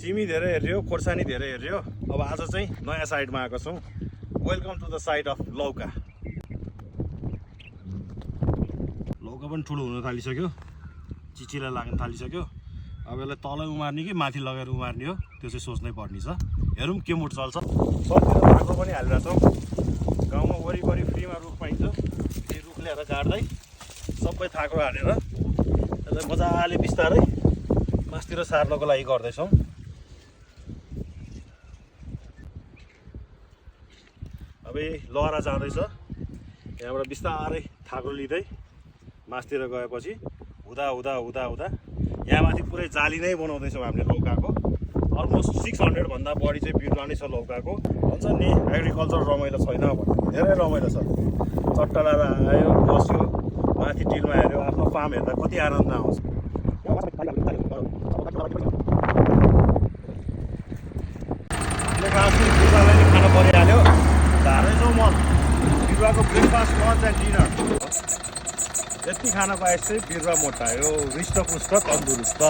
सिमी धेरै हेऱ्यो, खोर्सानी धेरै हेऱ्यो। अब आज चाहिँ नयाँ साइडमा आएको छौँ। Welcome to the side of Lauka. Lauka पनि ठुलो हुन थालिसक्यो, चिचिला लाग्न थालिसक्यो। अब यसलाई तलै उमार्ने कि माथि लगेर उमार्ने हो त्यो चाहिँ सोच्नै पर्ने छ। हेरौँ के मुड चल्छ। सतिर थाको पनि हालिरहेको छौँ। गाउँमा वरिपरि फ्रीमा रुख पाइन्छ, त्यही रुख ल्याएर काट्दै सबै थाको हालेर यसलाई मजाले बिस्तारै मासतिर सार्नको लागि गर्दैछौँ। अब लहरा जाँदैछ, यहाँबाट बिस्तारै थाको लिँदै मासतिर गएपछि हुँदा हुँदा हुँदा हुँदा यहाँ माथि पुरै जाली नै बनाउँदैछौँ हामीले लौकाको। अलमोस्ट 600 भन्दा बढी चाहिँ बिरुवा नै छ लौकाको। भन्छ नि एग्रिकल्चर रमाइलो छैन भन्ने, धेरै रमाइलो छ। चट्टा लाएर आयो, बस्यो, माथि टिलमा हेऱ्यो, आफ्नो फार्म हेर्दा कति आनन्द आउँछ। हामीले खासै बिरुवालाई नै खान परिहाल्यो। धार्दैछौँ मल, बिरुवाको ब्रेकफास्ट, लन्च एन्ड डिनर। यति खान पाए चाहिँ बिरुवा मोटायो, हृष्टपुष्ट तन्दुरुस्त।